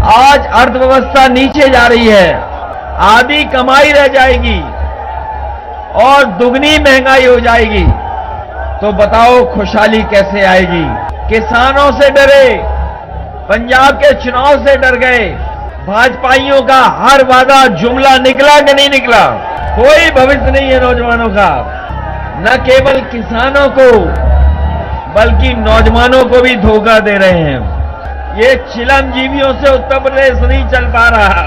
आज अर्थव्यवस्था नीचे जा रही है, आधी कमाई रह जाएगी और दुगनी महंगाई हो जाएगी, तो बताओ खुशहाली कैसे आएगी? किसानों से डरे, पंजाब के चुनाव से डर गए, भाजपाइयों का हर वादा जुमला निकला कि नहीं निकला? कोई भविष्य नहीं है नौजवानों का। न केवल किसानों को बल्कि नौजवानों को भी धोखा दे रहे हैं। ये चिलमजीवियों से उत्तर प्रदेश नहीं चल पा रहा।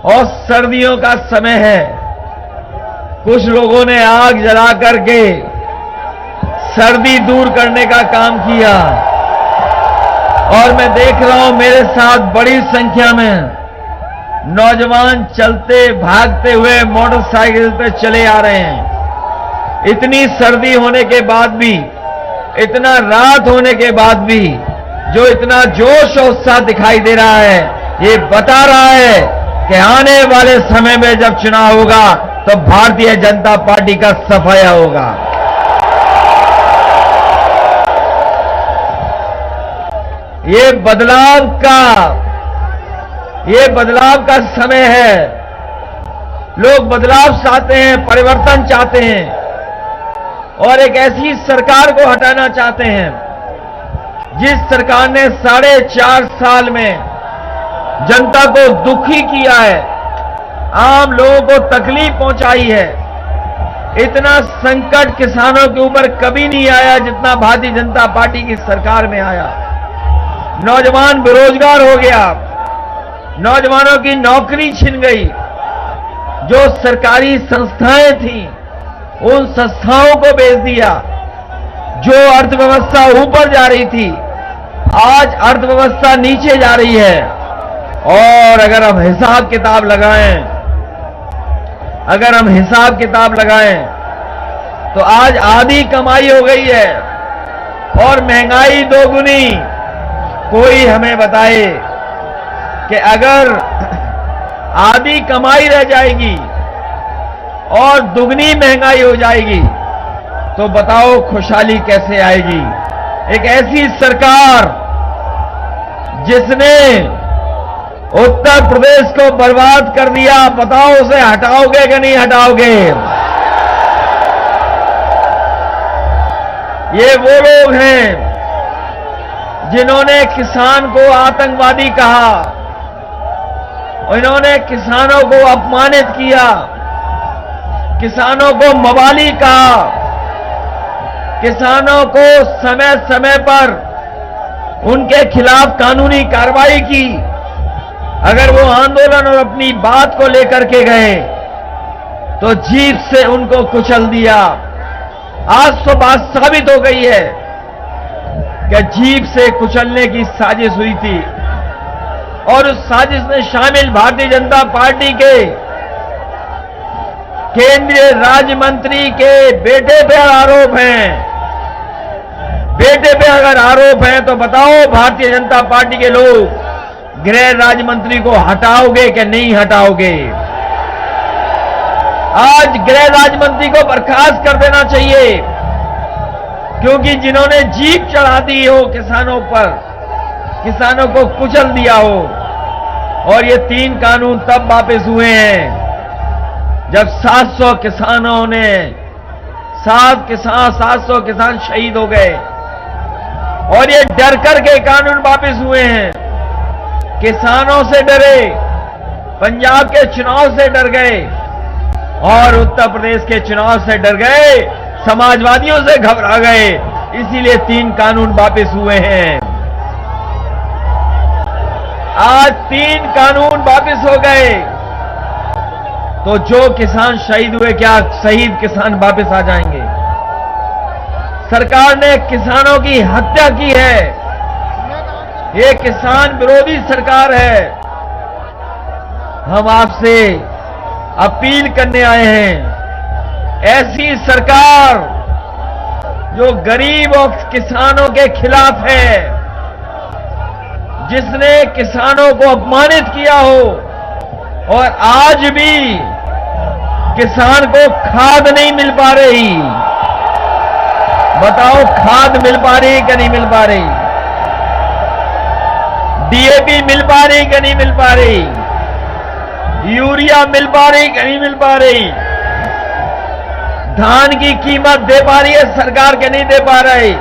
और सर्दियों का समय है, कुछ लोगों ने आग जला करके सर्दी दूर करने का काम किया और मैं देख रहा हूं मेरे साथ बड़ी संख्या में नौजवान चलते भागते हुए मोटरसाइकिल पे चले आ रहे हैं। इतनी सर्दी होने के बाद भी, इतना रात होने के बाद भी जो इतना जोश और उत्साह दिखाई दे रहा है, ये बता रहा है कि आने वाले समय में जब चुनाव होगा तो भारतीय जनता पार्टी का सफाया होगा। ये बदलाव का समय है। लोग बदलाव चाहते हैं, परिवर्तन चाहते हैं और एक ऐसी सरकार को हटाना चाहते हैं जिस सरकार ने 4.5 साल में जनता को दुखी किया है, आम लोगों को तकलीफ पहुंचाई है। इतना संकट किसानों के ऊपर कभी नहीं आया जितना भारतीय जनता पार्टी की सरकार में आया। नौजवान बेरोजगार हो गया, नौजवानों की नौकरी छिन गई। जो सरकारी संस्थाएं थीं, उन संस्थाओं को बेच दिया। जो अर्थव्यवस्था ऊपर जा रही थी, आज अर्थव्यवस्था नीचे जा रही है। और अगर हम हिसाब किताब लगाएं, तो आज आधी कमाई हो गई है और महंगाई दोगुनी। कोई हमें बताए कि अगर आधी कमाई रह जाएगी और दुगनी महंगाई हो जाएगी, तो बताओ खुशहाली कैसे आएगी? एक ऐसी सरकार जिसने उत्तर प्रदेश को बर्बाद कर दिया, बताओ उसे हटाओगे कि नहीं हटाओगे? ये वो लोग हैं जिन्होंने किसान को आतंकवादी कहा, इन्होंने किसानों को अपमानित किया, किसानों को मवाली कहा, किसानों को समय समय पर उनके खिलाफ कानूनी कार्रवाई की। अगर वो आंदोलन और अपनी बात को लेकर के गए तो जीप से उनको कुचल दिया। आज तो बात साबित हो गई है कि जीप से कुचलने की साजिश हुई थी और उस साजिश में शामिल भारतीय जनता पार्टी के केंद्रीय राज्य मंत्री के बेटे पे आरोप हैं। बेटे पे अगर आरोप है तो बताओ भारतीय जनता पार्टी के लोग गृह राज्य मंत्री को हटाओगे कि नहीं हटाओगे? आज गृह राज्य मंत्री को बर्खास्त कर देना चाहिए, क्योंकि जिन्होंने जीप चढ़ा दी हो किसानों पर, किसानों को कुचल दिया हो। और ये 3 कानून तब वापस हुए हैं जब 700 किसान शहीद हो गए और ये डर करके कानून वापस हुए हैं। किसानों से डरे, पंजाब के चुनाव से डर गए और उत्तर प्रदेश के चुनाव से डर गए, समाजवादियों से घबरा गए, इसीलिए 3 कानून वापस हुए हैं। आज 3 कानून वापस हो गए तो जो किसान शहीद हुए, क्या शहीद किसान वापस आ जाएंगे? सरकार ने किसानों की हत्या की है। ये किसान विरोधी सरकार है। हम आपसे अपील करने आए हैं, ऐसी सरकार जो गरीब और किसानों के खिलाफ है, जिसने किसानों को अपमानित किया हो और आज भी किसान को खाद नहीं मिल पा रही, बताओ खाद मिल पा रही कि नहीं मिल पा रही? डीएपी मिल पा रही कि नहीं मिल पा रही? यूरिया मिल पा रही कि नहीं मिल पा रही? धान की कीमत दे पा रही है सरकार कि नहीं दे पा रही?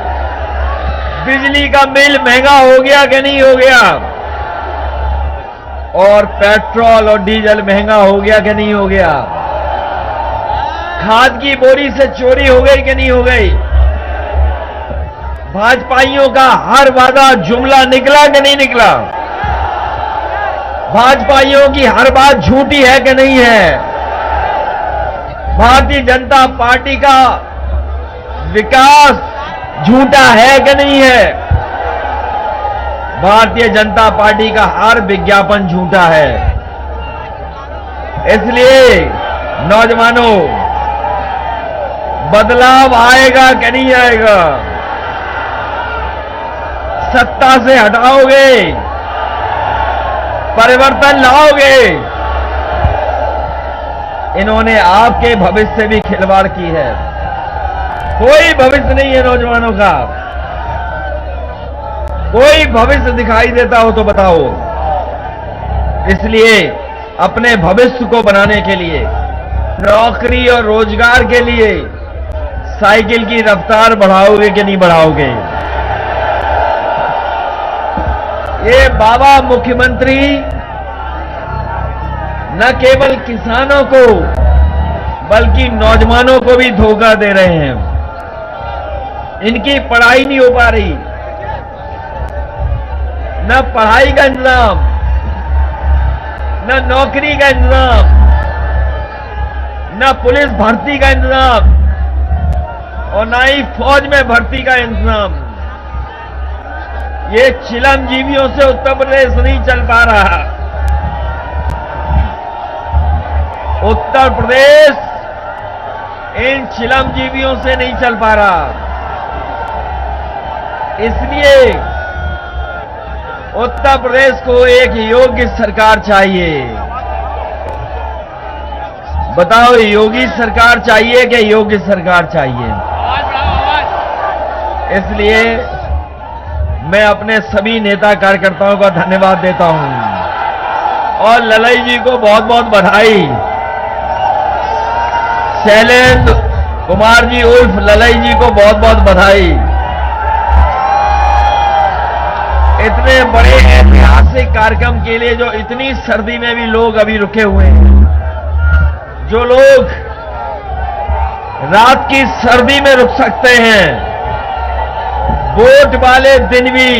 बिजली का बिल महंगा हो गया कि नहीं हो गया? और पेट्रोल और डीजल महंगा हो गया कि नहीं हो गया? खाद की बोरी से चोरी हो गई कि नहीं हो गई? भाजपाइयों का हर वादा जुमला निकला कि नहीं निकला? भाजपाइयों की हर बात झूठी है कि नहीं है? भारतीय जनता पार्टी का विकास झूठा है कि नहीं है? भारतीय जनता पार्टी का हर विज्ञापन झूठा है। इसलिए नौजवानों, बदलाव आएगा कि नहीं आएगा? सत्ता से हटाओगे, परिवर्तन लाओगे? इन्होंने आपके भविष्य से भी खिलवाड़ की है। कोई भविष्य नहीं है नौजवानों का। कोई भविष्य दिखाई देता हो तो बताओ। इसलिए अपने भविष्य को बनाने के लिए, नौकरी और रोजगार के लिए साइकिल की रफ्तार बढ़ाओगे कि नहीं बढ़ाओगे? ये बाबा मुख्यमंत्री न केवल किसानों को बल्कि नौजवानों को भी धोखा दे रहे हैं। इनकी पढ़ाई नहीं हो पा रही, न पढ़ाई का इंतजाम, न नौकरी का इंतजाम, न पुलिस भर्ती का इंतजाम और न ही फौज में भर्ती का इंतजाम। ये चिलमजीवियों से उत्तर प्रदेश नहीं चल पा रहा। उत्तर प्रदेश इन चिलमजीवियों से नहीं चल पा रहा। इसलिए उत्तर प्रदेश को एक योग्य सरकार चाहिए। बताओ, योगी सरकार चाहिए कि योग्य सरकार चाहिए? इसलिए मैं अपने सभी नेता कार्यकर्ताओं का धन्यवाद देता हूं और ललई जी को बहुत बहुत बधाई। शैलेंद्र कुमार जी उर्फ ललई जी को बहुत बहुत बधाई। इतने बड़े ऐतिहासिक कार्यक्रम के लिए जो इतनी सर्दी में भी लोग अभी रुके हुए हैं, जो लोग रात की सर्दी में रुक सकते हैं, वोट वाले दिन भी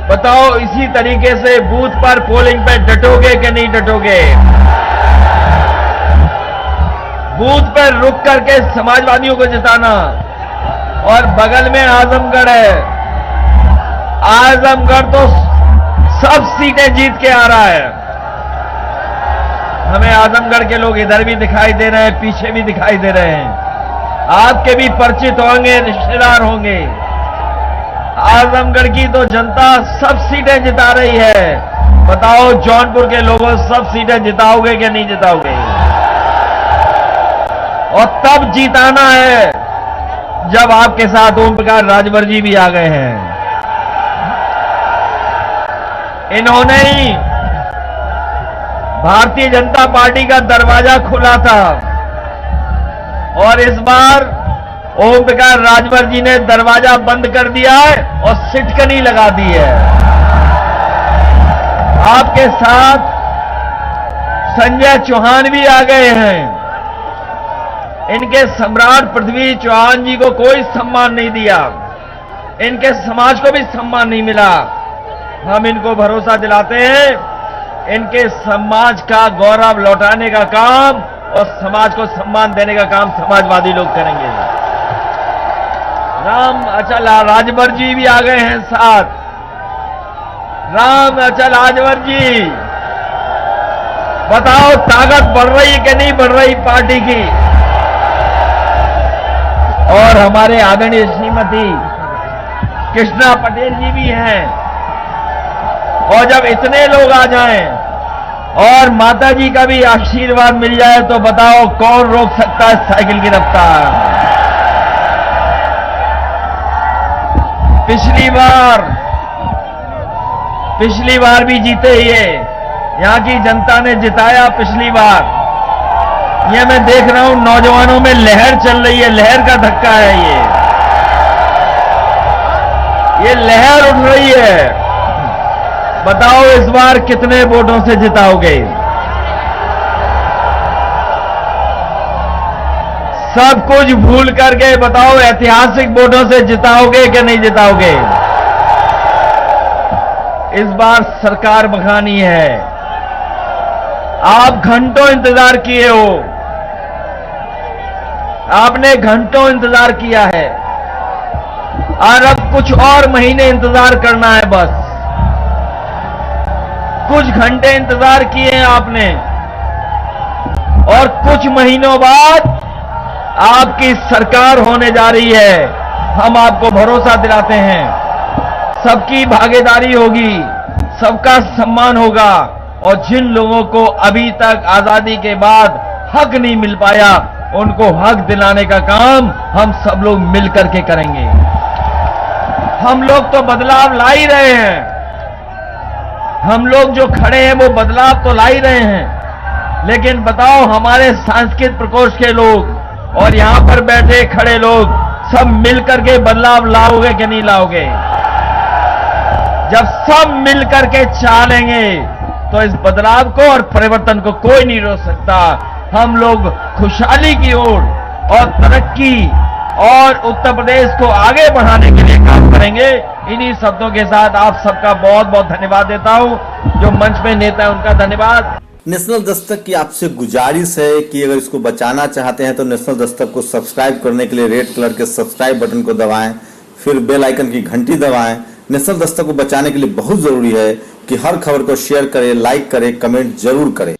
बताओ इसी तरीके से बूथ पर पोलिंग पे डटोगे कि नहीं डटोगे? बूथ पर रुक करके समाजवादियों को जिताना। और बगल में आजमगढ़ है। आजमगढ़ तो सब सीटें जीत के आ रहा है। हमें आजमगढ़ के लोग इधर भी दिखाई दे रहे हैं, पीछे भी दिखाई दे रहे हैं। आपके भी परिचित होंगे, रिश्तेदार होंगे। आजमगढ़ की तो जनता सब सीटें जिता रही है। बताओ, जौनपुर के लोगों सब सीटें जिताओगे कि नहीं जिताओगे? और तब जीताना है जब आपके साथ ओम प्रकाश राजभर जी भी आ गए हैं। इन्होंने ही भारतीय जनता पार्टी का दरवाजा खुला था और इस बार ओम प्रकाश राजभर जी ने दरवाजा बंद कर दिया है और सिटकनी लगा दी है। आपके साथ संजय चौहान भी आ गए हैं। इनके सम्राट पृथ्वी चौहान जी को कोई सम्मान नहीं दिया, इनके समाज को भी सम्मान नहीं मिला। हम इनको भरोसा दिलाते हैं, इनके समाज का गौरव लौटाने का काम और समाज को सम्मान देने का काम समाजवादी लोग करेंगे। राम अचल राजभर जी भी आ गए हैं साथ। राम अचल राजभर जी, बताओ ताकत बढ़ रही कि नहीं बढ़ रही पार्टी की? और हमारे आदरणीय श्रीमती कृष्णा पटेल जी भी हैं। और जब इतने लोग आ जाएं और माता जी का भी आशीर्वाद मिल जाए तो बताओ कौन रोक सकता है साइकिल की रफ्तार? पिछली बार भी जीते ये, यहां की जनता ने जिताया पिछली बार। ये मैं देख रहा हूं नौजवानों में लहर चल रही है, लहर का धक्का है ये लहर उठ रही है। बताओ इस बार कितने वोटों से जिताओगे? सब कुछ भूल करके बताओ ऐतिहासिक वोटों से जिताओगे कि नहीं जिताओगे? इस बार सरकार बखानी है। आप घंटों इंतजार किए हो, आपने घंटों इंतजार किया है और अब कुछ और महीने इंतजार करना है। बस कुछ घंटे इंतजार किए हैं आपने और कुछ महीनों बाद आपकी सरकार होने जा रही है। हम आपको भरोसा दिलाते हैं, सबकी भागीदारी होगी, सबका सम्मान होगा और जिन लोगों को अभी तक आजादी के बाद हक नहीं मिल पाया उनको हक दिलाने का काम हम सब लोग मिलकर के करेंगे। हम लोग तो बदलाव ला ही रहे हैं, हम लोग जो खड़े हैं वो बदलाव तो ला ही रहे हैं, लेकिन बताओ हमारे सांस्कृतिक प्रकोष्ठ के लोग और यहां पर बैठे खड़े लोग सब मिलकर के बदलाव लाओगे कि नहीं लाओगे? जब सब मिलकर के चालेंगे तो इस बदलाव को और परिवर्तन को कोई नहीं रोक सकता। हम लोग खुशहाली की ओर और तरक्की और उत्तर प्रदेश को आगे बढ़ाने के लिए काम करेंगे। इन्हीं शब्दों के साथ आप सबका बहुत बहुत धन्यवाद देता हूं। जो मंच में नेता है उनका धन्यवाद। नेशनल दस्तक की आपसे गुजारिश है कि अगर इसको बचाना चाहते हैं तो नेशनल दस्तक को सब्सक्राइब करने के लिए रेड कलर के सब्सक्राइब बटन को दबाएं, फिर बेल आइकन की घंटी दबाएं। नेशनल दस्तक को बचाने के लिए बहुत जरूरी है कि हर खबर को शेयर करें, लाइक करें, कमेंट जरूर करें।